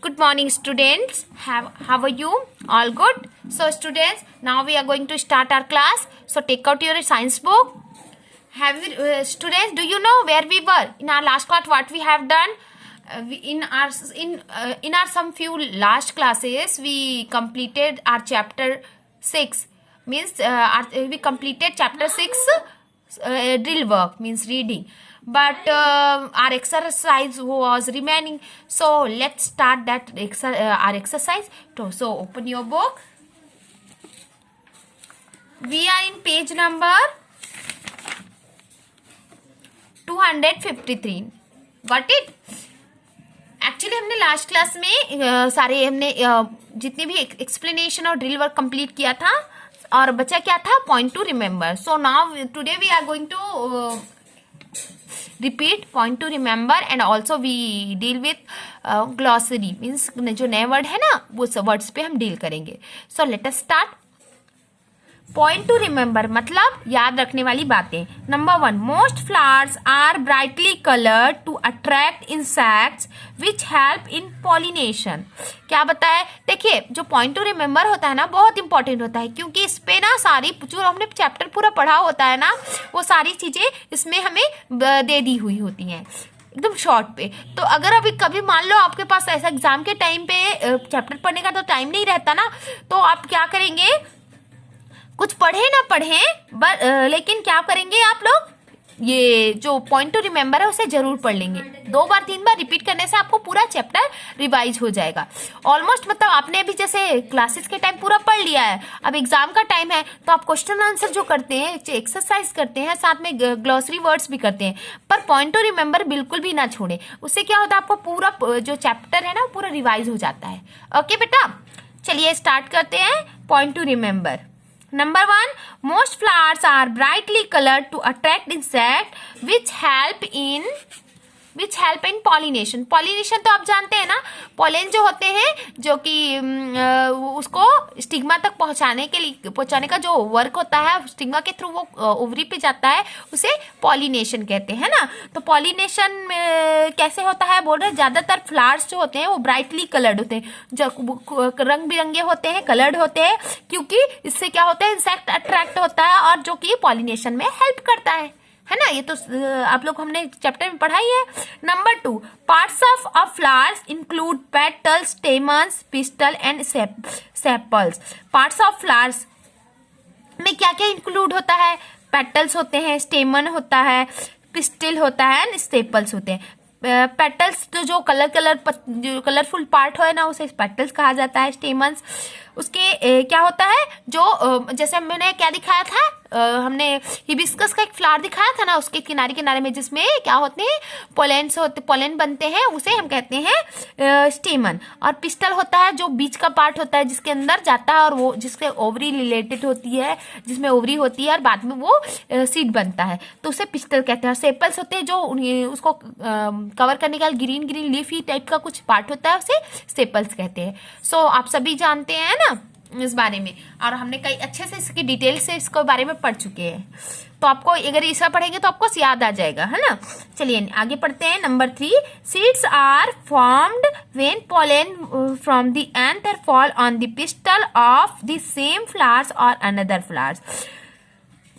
Good morning, students. How are you? All good? So, students, now we are going to start our class. So, take out your science book. Students, do you know where we were in our last class? What we have done in our some few last classes, we completed our chapter 6. Means we completed chapter 6 drill work, means reading. But our exercise was remaining, so let's start that our exercise. So open your book. We are in page number 253. Got it? Actually हमने last class में सारे हमने जितने भी explanation और drill work complete किया था, और बचा क्या था? Point to remember. So now today we are going to repeat point to remember and also we deal with glossary, means जो नए वर्ड है ना वो वर्ड्स पे हम डील करेंगे. So let us start. Point to remember मतलब याद रखने वाली बातें. Number 1, most flowers are brightly coloured to attract insects which help in pollination. क्या बताए? देखिए, जो पॉइंट टू रिमेम्बर होता है ना बहुत इंपॉर्टेंट होता है, क्योंकि इस पे ना सारी जो हमने चैप्टर पूरा पढ़ा होता है ना वो सारी चीजें इसमें हमें दे दी हुई होती हैं एकदम शॉर्ट पे. तो अगर अभी कभी मान लो आपके पास ऐसा एग्जाम के टाइम पे चैप्टर पढ़ने का तो टाइम नहीं रहता ना, तो आप क्या करेंगे? कुछ पढ़े ना पढ़े लेकिन क्या करेंगे आप लोग? ये जो पॉइंट टू रिमेम्बर है उसे जरूर पढ़ लेंगे. 2 बार 3 बार रिपीट करने से आपको पूरा चैप्टर रिवाइज हो जाएगा ऑलमोस्ट. मतलब आपने अभी जैसे क्लासेस के टाइम पूरा पढ़ लिया है, अब एग्जाम का टाइम है तो आप क्वेश्चन आंसर जो करते हैं, एक्सरसाइज करते हैं, साथ में ग्लॉसरी वर्ड्स भी करते हैं, पर पॉइंट टू रिमेम्बर बिल्कुल भी ना छोड़े. उससे क्या होता है? आपको पूरा जो चैप्टर है ना पूरा रिवाइज हो जाता है. ओके बेटा, चलिए स्टार्ट करते हैं. Point to remember. Number 1, most flowers are brightly colored to attract insects which help in pollination. Pollination तो आप जानते हैं ना, पॉलन जो होते हैं जो कि उसको स्टिग्मा तक पहुंचाने का जो वर्क होता है, स्टिग्मा के थ्रू वो ओवरी पे जाता है, उसे पॉलिनेशन कहते हैं ना. तो पॉलिनेशन कैसे होता है बोल रहे? ज्यादातर फ्लावर्स जो होते हैं वो ब्राइटली कलर्ड होते हैं, जो रंग बिरंगे होते हैं, कलर्ड होते हैं, क्योंकि इससे क्या होता है? इंसेक्ट अट्रैक्ट होता है और जो कि पॉलिनेशन में हेल्प करता है ना. ये तो आप लोग हमने चैप्टर में पढ़ाई है. Number 2, parts of a flowers include petals, stamens, pistol and sepals. Parts of flowers में क्या क्या इंक्लूड होता है? पेटल्स होते हैं, स्टेमन होता है, पिस्टल होता है एंड स्टेपल्स होते हैं. पेटल्स तो जो कलरफुल पार्ट है ना उसे पेटल्स कहा जाता है. स्टेमन्स उसके क्या होता है? जो जैसे मैंने क्या दिखाया था, हमने हिबिस्कस का एक फ्लावर दिखाया था ना, उसके किनारे किनारे में जिसमें क्या होते हैं? पोलन बनते हैं, उसे हम कहते हैं स्टेमन. और पिस्टल होता है जो बीच का पार्ट होता है जिसके अंदर जाता है और वो जिससे ओवरी रिलेटेड होती है, जिसमें ओवरी होती है और बाद में वो सीड बनता है, तो उसे पिस्टल कहते हैं. सेपल्स होते हैं जो उसको कवर करने का ग्रीन लीफी टाइप का कुछ पार्ट होता है, उसे सेपल्स कहते हैं. सो आप सभी जानते हैं ना इस बारे में, और हमने कई अच्छे से इसकी डिटेल से इसके बारे में पढ़ चुके हैं. तो आपको अगर इसका पढ़ेंगे तो आपको याद आ जाएगा, है ना. चलिए आगे पढ़ते हैं. Number 3, seeds are formed when pollen from the anther fall on the pistil of the same flowers और अनदर फ्लावर्स.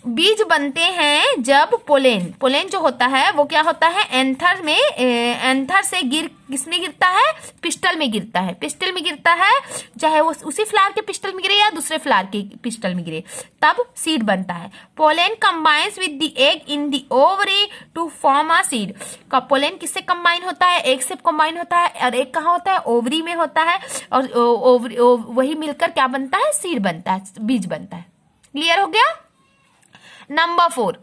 बीज बनते हैं जब पोलन जो होता है वो क्या होता है? एंथर से किसमें गिरता है? पिस्टल में गिरता है. पिस्टल में गिरता है, चाहे वो उसी फ्लावर के पिस्टल में गिरे या दूसरे फ्लावर के पिस्टल में गिरे, तब सीड बनता है. Pollen combines with the egg in the ovary to form a seed. Pollen किससे कंबाइन होता है? एग से कंबाइन होता है, और एग कहाँ होता है? ओवरी में होता है, और वही मिलकर क्या बनता है? सीड बनता है, बीज बनता है. क्लियर हो गया? Number 4,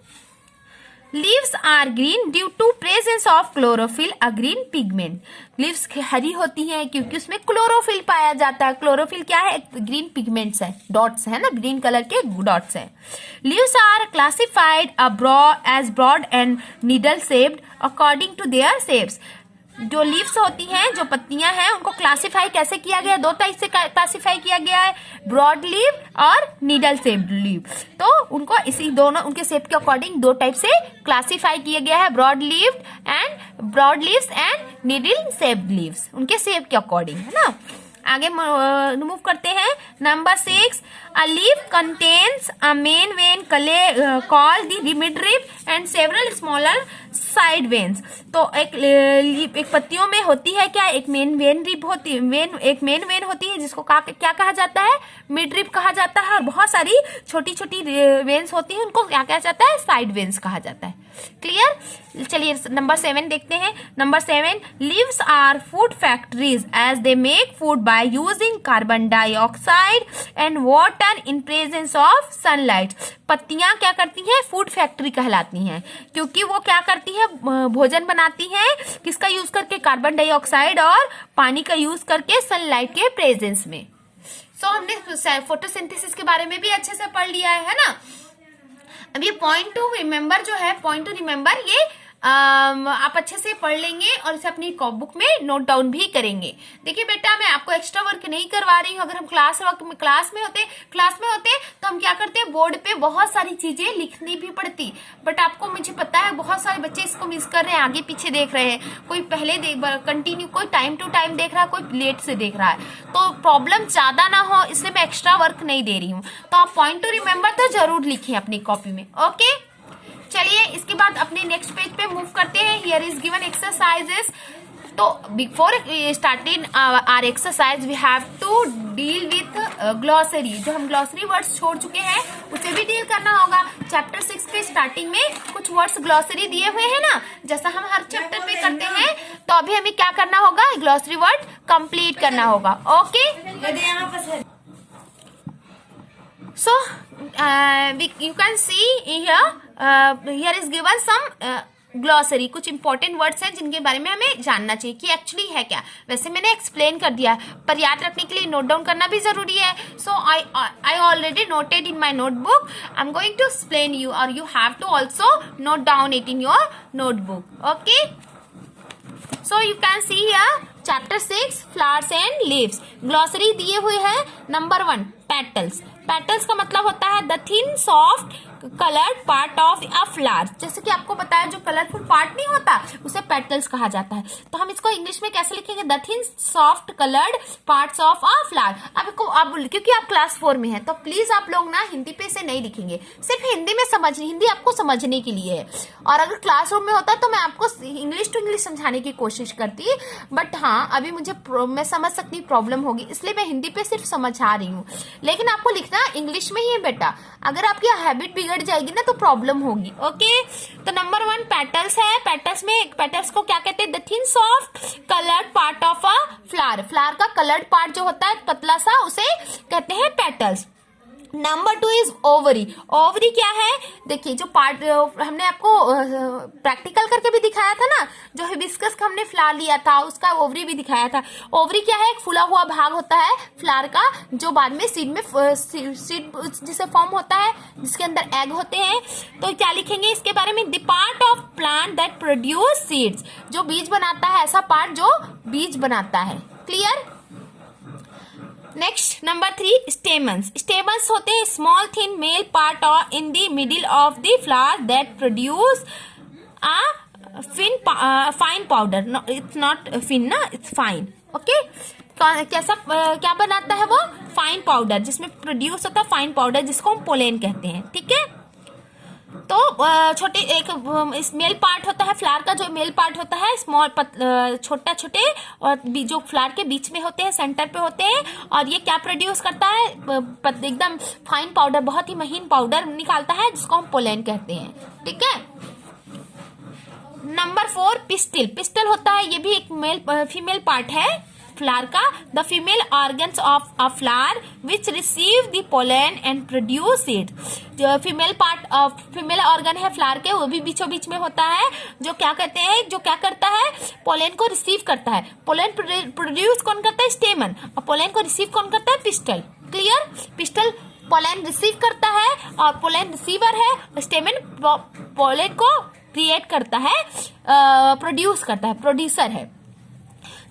leaves are green due to presence of chlorophyll, a green pigment. Leaves हरी होती हैं क्योंकि उसमें क्लोरोफिल पाया जाता है. क्लोरोफिल क्या है? ग्रीन पिगमेंट्स है, डॉट्स है ना, ग्रीन कलर के डॉट्स है. Leaves are classified as broad and needle shaped according to their shapes. जो लीव्स होती हैं, जो पत्तियां हैं, उनको क्लासिफाई कैसे किया गया? दो टाइप से क्लासिफाई किया गया है, ब्रॉड लीव और नीडल शेप्ड लीव। तो उनको इसी दोनों उनके शेप के अकॉर्डिंग दो टाइप से क्लासिफाई किया गया है, broad leaves and needle shaped leaves, उनके शेप के अकॉर्डिंग, है ना। आगे मूव करते हैं। Number 6, a leaf contains a main vein called the midrib and several smaller side veins. तो एक पत्तियों में होती है क्या? एक मेन वेन होती है जिसको क्या कहा जाता है? मिडरिप कहा जाता है। और बहुत सारी छोटी छोटी वेन्स होती है, उनको क्या कहा जाता है? साइड वेन्स कहा जाता है। क्लियर? चलिए नंबर 7 देखते हैं। Number 7, leaves are food factories as they make food by using carbon dioxide and water in presence of sunlight. पत्तियां क्या करती हैं? फूड फैक्ट्री कहलाती हैं, क्योंकि वो क्या करती है? भोजन बनाती हैं। किसका यूज करके? कार्बन डाइऑक्साइड और पानी का यूज करके सनलाइट के प्रेजेंस में। हमने फोटोसिंथेसिस के बारे में भी अच्छे से पढ़ लिया है ना। अब ये पॉइंट टू रिमेम्बर ये आप अच्छे से पढ़ लेंगे और इसे अपनी बुक में नोट डाउन भी करेंगे। देखिए बेटा, मैं आपको एक्स्ट्रा वर्क नहीं करवा रही हूँ। अगर हम क्लास में होते तो हम क्या करते? बोर्ड पे बहुत सारी चीजें लिखनी भी पड़ती। बट आपको, मुझे पता है बहुत सारे बच्चे इसको मिस कर रहे हैं, आगे पीछे देख रहे हैं, कोई पहले कंटिन्यू, कोई टाइम टू टाइम देख रहा है, कोई लेट से देख रहा है। तो प्रॉब्लम ज्यादा ना हो इसलिए मैं एक्स्ट्रा वर्क नहीं दे रही हूँ। तो आप पॉइंट टू रिमेम्बर तो जरूर लिखिए अपनी कॉपी में। ओके, चलिए इसके बाद अपने नेक्स्ट पेज पे मूव करते हैं। Here is given exercises. तो before starting our exercise we have to deal with glossary. जो हम ग्लॉसरी वर्ड्स छोड़ चुके हैं उसे भी डील करना होगा। चैप्टर 6 के स्टार्टिंग में कुछ वर्ड्स ग्लॉसरी दिए हुए हैं ना, जैसा हम हर चैप्टर में करते हैं। तो अभी हमें क्या करना होगा? ग्लॉसरी वर्ड कंप्लीट करना होगा। Okay, so you can see here is given some glossary. कुछ इंपॉर्टेंट वर्ड्स हैं जिनके बारे में हमें जानना चाहिए कि एक्चुअली है क्या। वैसे मैंने एक्सप्लेन कर दिया, पर याद रखने के लिए नोट डाउन करना भी जरूरी है। So I already noted in my notebook. I am going to explain you और you have to also note down it in your notebook. Okay, so you can see here chapter 6 flowers and leaves. Glossary दिए हुए हैं। Number 1, petals. Petals का मतलब होता है the thin soft coloured part of a flower. जैसे कि आपको बताया, जो कलरफुल पार्ट नहीं होता उसे पेटल्स कहा जाता है। तो हम इसको इंग्लिश में कैसे लिखेंगे? The thin soft coloured parts of a flower. अब क्योंकि आप क्लास 4 में हैं तो प्लीज आप लोग ना हिंदी पे से नहीं लिखेंगे, सिर्फ हिंदी आपको समझने के लिए है। और अगर क्लासरूम में होता तो मैं आपको इंग्लिश टू इंग्लिश समझाने की कोशिश करती, बट हाँ अभी मैं समझ सकती प्रॉब्लम होगी, इसलिए मैं हिंदी पे सिर्फ समझा रही हूँ। लेकिन आपको लिखना इंग्लिश में ही है बेटा। अगर आपकी हैबिट बिगड़ जाएगी ना तो प्रॉब्लम होगी। ओके, तो नंबर 1 पेटल्स है। पेटल्स को क्या कहते हैं? The thin soft coloured part of a flower. Flower का कलर्ड पार्ट जो होता है पतला सा, उसे कहते हैं petals. Number 2 is ovary. Ovary क्या है? देखिए, जो पार्ट हमने आपको प्रैक्टिकल करके भी दिखाया था ना, जो हिबिस्कस का हमने फ्लावर लिया था उसका ओवरी भी दिखाया था। ओवरी क्या है? एक फूला हुआ भाग होता है फ्लावर का, जो बाद में सीड जिसे फॉर्म होता है, जिसके अंदर एग होते हैं। तो क्या लिखेंगे इसके बारे में? The part of plant that produce seeds. जो बीज बनाता है, ऐसा पार्ट जो बीज बनाता है। Clear? Next number 3, stamens. Stamens होते हैं small thin male part in the middle of the flower that produce a fine powder. It's not fin ना, इट्स फाइन। ओके, क्या बनाता है वो? फाइन पाउडर, जिसमें प्रोड्यूस होता है फाइन पाउडर, जिसको हम पोलेन कहते हैं। ठीक है, तो इस मेल पार्ट होता है फ्लावर का, जो मेल पार्ट होता है स्मॉल छोटे और जो फ्लावर के बीच में होते हैं, सेंटर पे होते हैं। और ये क्या प्रोड्यूस करता है? एकदम फाइन पाउडर, बहुत ही महीन पाउडर निकालता है, जिसको हम पोलेन कहते हैं। ठीक है। Number 4, pistil. पिस्टल होता है, ये भी एक फीमेल पार्ट है फ्लावर का। The female organs of a flower which receive the pollen and produce it. जो फीमेल ऑर्गन है फ्लावर के, वो भी बीचों बीच में होता है, जो क्या कहते हैं, जो क्या करता है? पोलन को रिसीव करता है। पोलन प्रोड्यूस कौन करता है? स्टेमन। और पोलन को रिसीव कौन करता है? Pistol. Clear? Pistol pollen receive करता है और पोलन रिसीवर है। स्टेमन पोलन को क्रिएट करता है, प्रोड्यूस करता है, प्रोड्यूसर है।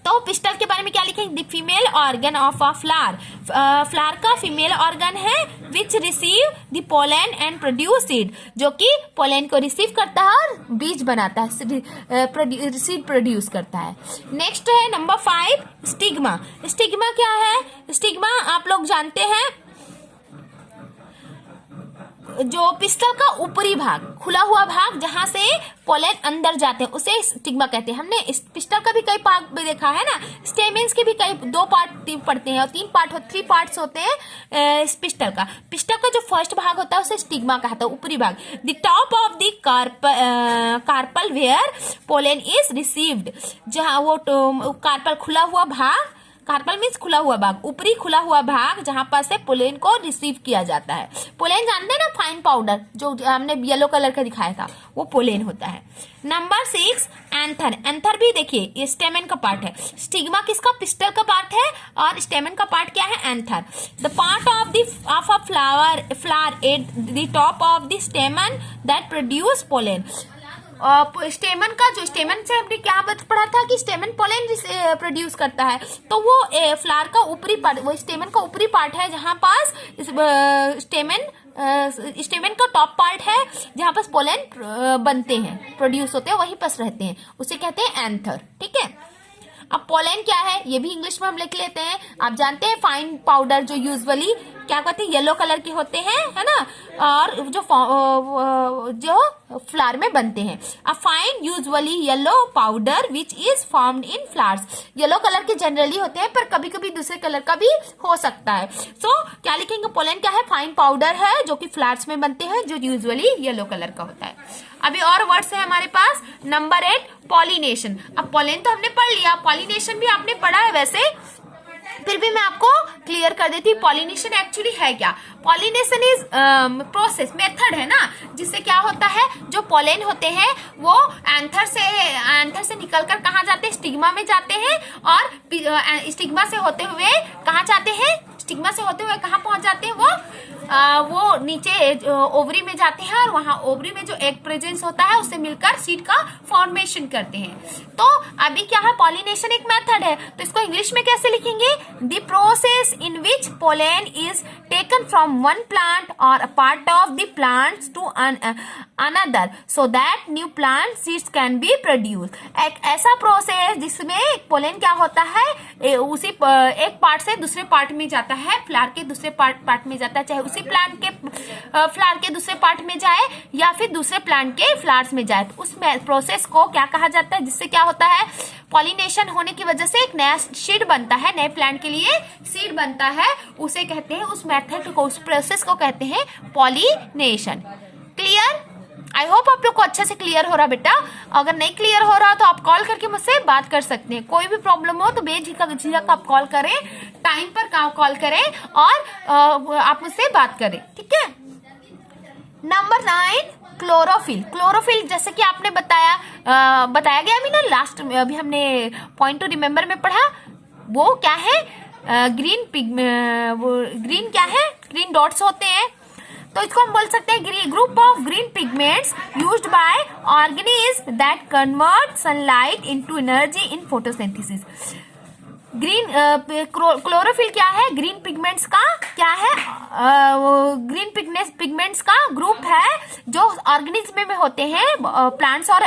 तो पिस्टल के बारे में क्या लिखेंगे? The female organ of a flower, flower का फीमेल ऑर्गन है which receive the pollen and produce seed, जो कि पोलन को रिसीव करता है और बीज बनाता है, सीड प्रोड्यूस करता है। नेक्स्ट है नंबर 5 स्टिग्मा। स्टिग्मा क्या है? स्टिग्मा आप लोग जानते हैं, जो पिस्टल का ऊपरी भाग, खुला हुआ भाग जहां से पोलन अंदर जाते हैं, उसे स्टिग्मा कहते हैं। हमने इस पिस्टल का भी कई पार्ट भी देखा है ना, स्टेमेंस के भी कई 2 पार्ट पढ़ते हैं और 3 पार्ट्स होते हैं इस पिस्टल का। पिस्टल का जो फर्स्ट भाग होता है उसे स्टिग्मा कहता है, ऊपरी भाग। The top of the carpel where pollen is received, जहां वो कार्पल खुला हुआ भाग, कार्पल मीन्स खुला हुआ भाग, ऊपरी खुला हुआ भाग जहां पर से पोलन को रिसीव किया जाता है। पोलन जानते हैं ना, फाइन पाउडर जो हमने येलो कलर का दिखाया था, वो पोलन होता है। Number 6 anther. एंथर भी देखिए ये स्टेमन का पार्ट है। स्टिग्मा किसका? पिस्टल का पार्ट है और स्टेमन का पार्ट क्या है? Anther. The part of a flower at the top of the स्टेमन that produce pollen. स्टेमन का, जो स्टेमन से हमने क्या पढ़ा था कि स्टेमन पोलन प्रोड्यूस करता है, तो वो फ्लावर का ऊपरी पार्ट, वो स्टेमन का ऊपरी पार्ट है जहां पास स्टेमन का टॉप पार्ट है जहां पास पोलन बनते हैं, प्रोड्यूस होते हैं, वहीं पास रहते हैं, उसे कहते हैं एंथर। ठीक है। अब पोलन क्या है ये भी इंग्लिश में हम लिख लेते हैं। आप जानते हैं फाइन पाउडर जो यूजुअली क्या कहते हैं, येलो कलर के होते हैं, है ना, और जो फ्लावर में बनते हैं। A fine usually yellow powder which is formed in flowers. Yellow colour के जनरली होते हैं पर कभी कभी दूसरे कलर का भी हो सकता है। सो क्या लिखेंगे? पोलन क्या है? फाइन पाउडर है जो कि फ्लावर्स में बनते हैं, जो यूजुअली येलो कलर का होता है। अभी और वर्ड्स है हमारे पास। Number 8 pollination. अब पोलन तो हमने पढ़ लिया, पॉलिनेशन भी आपने पढ़ा है वैसे, फिर भी मैं आपको क्लियर कर देती हूँ पॉलिनेशन एक्चुअली है क्या। पॉलिनेशन इज प्रोसेस, मेथड है ना, जिससे क्या होता है, जो पोलन होते हैं वो एंथर से निकलकर कहाँ जाते हैं? स्टिग्मा में जाते हैं, और स्टिग्मा से होते हुए कहाँ जाते हैं? स्टिग्मा से होते हुए कहाँ पहुंच जाते हैं? वो नीचे ओवरी में जाते हैं, और वहां ओवरी में जो एग प्रेजेंस होता है उससे मिलकर सीड का फॉर्मेशन करते हैं। तो अभी क्या है? पॉलिनेशन एक मेथड है, तो इसको इंग्लिश में कैसे लिखेंगे? The process in which pollen is taken from one plant और a part of the plants to another so that new plant seeds can be produce. एक ऐसा प्रोसेस जिसमें पोलन क्या होता है, उसी एक पार्ट से दूसरे पार्ट में जाता है, फ्लावर के दूसरे पार्ट में जाता है, चाहे उसी प्लांट के फ्लावर के दूसरे पार्ट में जाए या फिर दूसरे प्लांट के फ्लावर्स में जाए, तो उस प्रोसेस को क्या कहा जाता है? जिससे क्या होता है, पॉलिनेशन होने की वजह से एक नया सीड बनता है, नए प्लांट के लिए सीड बनता है, उसे कहते हैं, उस मेथड को, उस प्रोसेस को कहते हैं पॉलिनेशन। क्लियर? आई होप आप लोग को अच्छे से क्लियर हो रहा बेटा। अगर नहीं क्लियर हो रहा तो आप कॉल करके मुझसे बात कर सकते हैं। कोई भी प्रॉब्लम हो तो बेझिझक आप कॉल करें, टाइम पर कॉल करें और आप मुझसे बात करें। ठीक है। Number 9 chlorophyll. क्लोरोफिल जैसे कि आपने बताया गया अभी ना, लास्ट में अभी हमने पॉइंट टू रिमेम्बर में पढ़ा, वो क्या है? ग्रीन क्या है? ग्रीन डॉट्स होते हैं, तो इसको हम बोल सकते हैं group of green pigments used by organism that convert sunlight into energy in photosynthesis. Green chlorophyll क्या है? ग्रीन पिगमेंट्स का क्या है? ग्रीन पिगमेंट्स का ग्रुप है जो ऑर्गेनिज्म में होते हैं, प्लांट्स और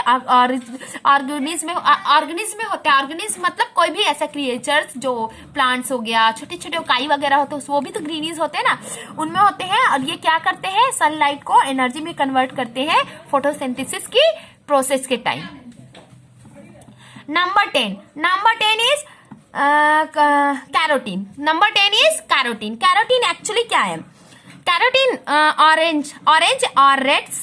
ऑर्गेनिज्म में होते हैं। ऑर्गेनिज्म मतलब कोई भी ऐसा क्रिएचर्स जो प्लांट्स हो गया, छोटे छोटे काई वगैरह होते हैं, वो भी तो ग्रीनीज होते हैं ना, उनमें होते हैं। और ये क्या करते हैं? सनलाइट को एनर्जी में कन्वर्ट करते हैं फोटोसिंथेसिस की प्रोसेस के time. Number 10 is carotene. Number 10 is carotene. Carotene actually क्या है? कैरोटीन ऑरेंज और रेड्स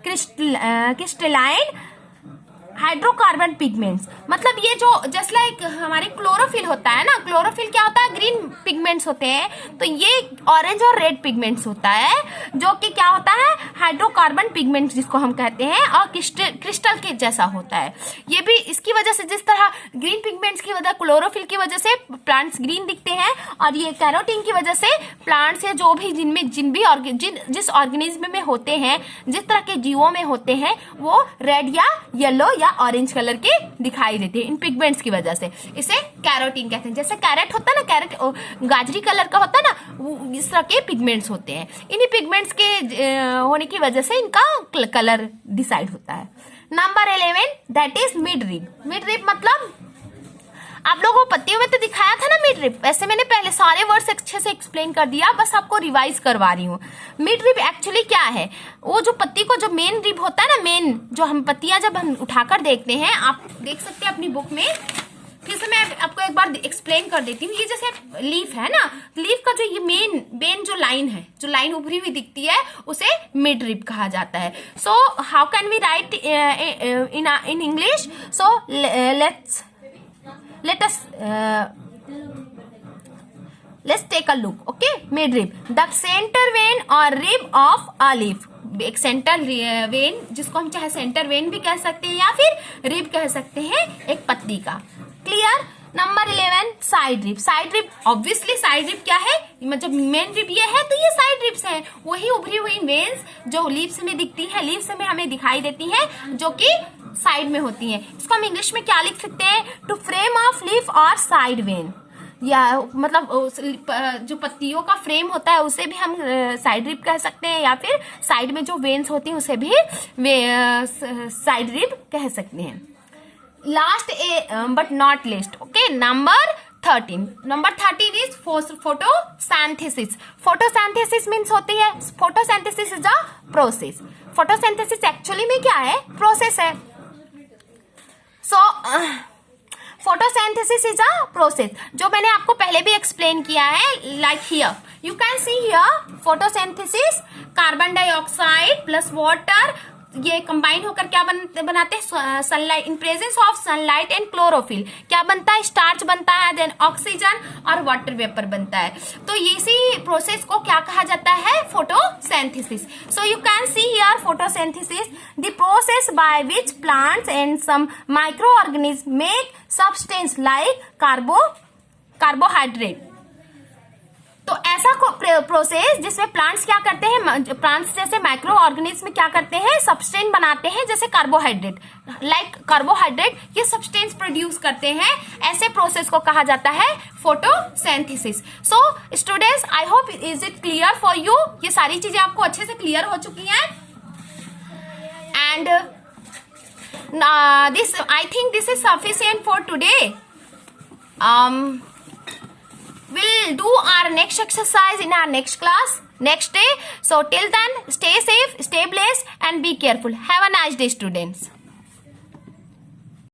क्रिस्टलाइन हाइड्रोकार्बन पिगमेंट्स, मतलब ये जो जस्ट लाइक हमारे क्लोरोफिल होता है ना, क्लोरोफिल क्या होता है? ग्रीन पिगमेंट्स होते हैं, तो ये ऑरेंज और रेड पिगमेंट्स होता है जो कि क्या होता है? हाइड्रोकार्बन पिगमेंट्स जिसको हम कहते हैं, और क्रिस्टल के जैसा होता है। ये भी इसकी वजह से, जिस तरह ग्रीन पिगमेंट्स की वजह, क्लोरोफिल की वजह से प्लांट्स ग्रीन दिखते हैं, और ये कैरोटीन की वजह से प्लांट्स या जो भी जिस ऑर्गेनिज्म में होते हैं, जिस तरह के जीवों में होते हैं, वो रेड या येलो या ऑरेंज कलर के दिखाई देती है इन पिगमेंट्स की वजह से। इसे कैरोटीन कहते हैं। जैसे कैरेट होता है ना, कैरेट गाजरी कलर का होता है ना, वो इस तरह के पिगमेंट्स होते हैं। इन्हीं पिगमेंट्स के होने की वजह से इनका कलर डिसाइड होता है। Number 11 that is mid rib. Mid rib मतलब आप लोगों को पत्तियों में तो दिखाया था ना मिड रिब, वैसे मैंने पहले सारे वर्ड्स अच्छे से एक्सप्लेन कर दिया, बस आपको रिवाइज करवा रही हूँ। मिड रिब एक्चुअली क्या है, वो जो पत्ती को जो मेन रिब होता है ना, मेन जो हम पत्तियां जब हम उठाकर देखते हैं, आप देख सकते हैं अपनी बुक में, फिर से मैं आपको एक बार एक्सप्लेन कर देती हूँ। ये जैसे लीफ है ना, लीफ का जो ये मेन जो लाइन है, जो लाइन उभरी हुई दिखती है, उसे मिड रिब कहा जाता है। So how can we write in English? So let's take a look. Okay, mid rib, the center vein or rib of a leaf. एक सेंटर वेन, जिसको हम चाहे सेंटर वेन भी कह सकते हैं या फिर रिब कह सकते हैं, एक पत्ती का। Clear? Number 11 side rib. Side rib obviously side rib क्या है, मतलब मेन रिब ये है तो ये साइड रिब्स हैं, वही उभरी हुई वेन्स जो लीव्स में दिखती है, लीव्स में हमें दिखाई देती है, जो कि साइड में होती हैं। इसको हम इंग्लिश में क्या लिख सकते हैं? टू फ्रेम ऑफ लीफ और साइड वेन, या मतलब जो पत्तियों का फ्रेम होता है उसे भी हम साइड रिब कह सकते हैं, या फिर साइड में जो वेन्स होती हैं उसे भी साइड रिब कह सकते हैं। Last but not list, okay, number 13। Number 13 is photosynthesis. Photosynthesis means होती है, photosynthesis is a process. Photosynthesis actually में क्या है? प्रोसेस है। सो फोटोसिंथेसिस इज अ प्रोसेस, जो मैंने आपको पहले भी एक्सप्लेन किया है। Like here you can see here photosynthesis, carbon dioxide plus water, ये कंबाइन होकर क्या बनाते हैं? Sunlight, in presence of sunlight and chlorophyll क्या बनता है? स्टार्च बनता है, देन ऑक्सीजन और वाटर वेपर बनता है। तो इसी प्रोसेस को क्या कहा जाता है? Photosynthesis. So you can see here photosynthesis, the process by which plants and some microorganism make substance like carbohydrate. तो ऐसा प्रोसेस जिसमें प्लांट्स क्या करते हैं, प्लांट्स जैसे माइक्रो ऑर्गेनिज्म क्या करते हैं? सब्सटेंस बनाते हैं, जैसे कार्बोहाइड्रेट, लाइक कार्बोहाइड्रेट ये सब्सटेंस प्रोड्यूस करते हैं। ऐसे प्रोसेस को कहा जाता है photosynthesis. So students, I hope is it clear for you? ये सारी चीजें आपको अच्छे से क्लियर हो चुकी हैं। And this I think this is sufficient for today. We'll do our next exercise in our next class, next day. So till then, stay safe, stay blessed and be careful. Have a nice day, students.